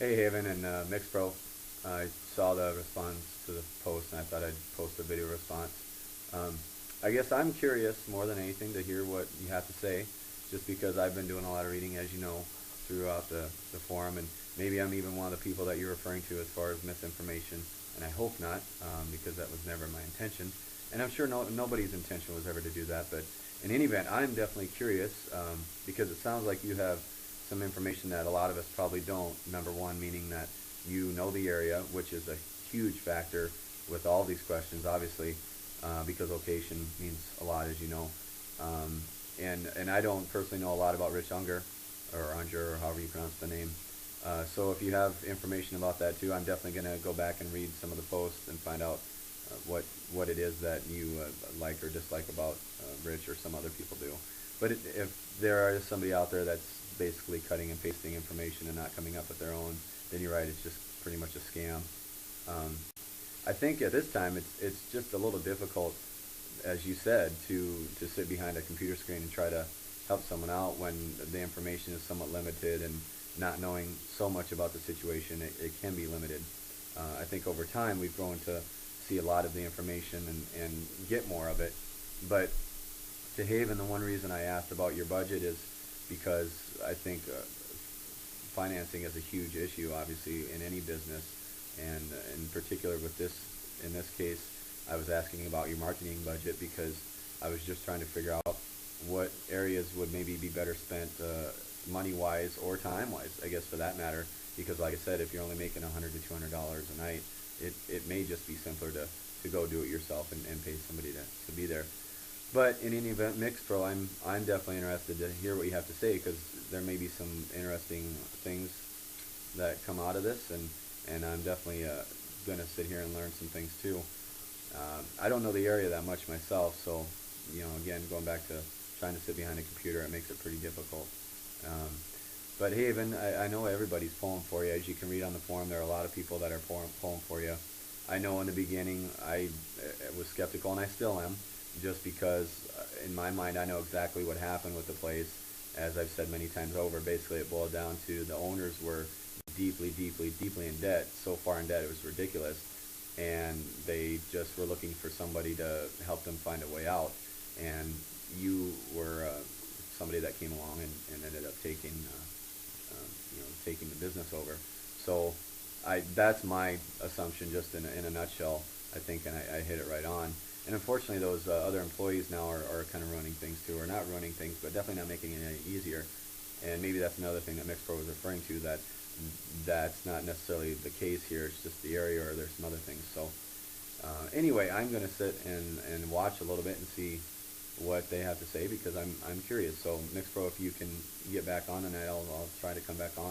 Hey Haven and Mixpro. I saw the response to the post and I thought I'd post a video response. Um, I guess I'm curious more than anything to hear what you have to say, just because I've been doing a lot of reading, as you know, throughout the forum, and maybe I'm even one of the people that you're referring to as far as misinformation, and I hope not, because that was never my intention. And I'm sure nobody's intention was ever to do that, but in any event, I'm definitely curious, because it sounds like you have some information that a lot of us probably don't. Number one, meaning that you know the area, which is a huge factor with all these questions, obviously, because location means a lot, as you know. Um, and I don't personally know a lot about Rich Unger, or Unger, or however you pronounce the name. So if you have information about that too, I'm definitely going to go back and read some of the posts and find out what it is that you like or dislike about Rich or some other people do. But if there is somebody out there that's basically cutting and pasting information and not coming up with their own, then you're right, it's just pretty much a scam. Um, I think at this time it's just a little difficult, as you said, to sit behind a computer screen and try to help someone out when the information is somewhat limited, and not knowing so much about the situation, it can be limited. I think over time we've grown to see a lot of the information and get more of it. But to Haven, the one reason I asked about your budget is because I think financing is a huge issue, obviously, in any business, and in particular with this, in this case, I was asking about your marketing budget because I was just trying to figure out what areas would maybe be better spent money-wise or time-wise, I guess, for that matter. Because, like I said, if you're only making $100 to $200 a night, it may just be simpler to go do it yourself and pay somebody to be there. But in any event, Mixpro, I'm definitely interested to hear what you have to say, because there may be some interesting things that come out of this, and I'm definitely going to sit here and learn some things too. I don't know the area that much myself, so again, going back to trying to sit behind a computer, it makes it pretty difficult. Um, but Haven, I know everybody's pulling for you. As you can read on the forum, there are a lot of people that are pulling for you. I know in the beginning I was skeptical, and I still am, just because in my mind I know exactly what happened with the place. As I've said many times over, basically it boiled down to the owners were deeply in debt, so far in debt it was ridiculous, and they just were looking for somebody to help them find a way out. And you were somebody that came along and ended up taking the business over. So that's my assumption, just in a nutshell, I think, and I hit it right on. And unfortunately, those other employees now are kind of ruining things too, or not ruining things, but definitely not making it any easier. And maybe that's another thing that Mixpro was referring to, that that's not necessarily the case here. It's just the area, or there's some other things. So anyway, I'm going to sit and watch a little bit and see what they have to say, because I'm curious. So Mixpro, if you can get back on, and I'll try to come back on.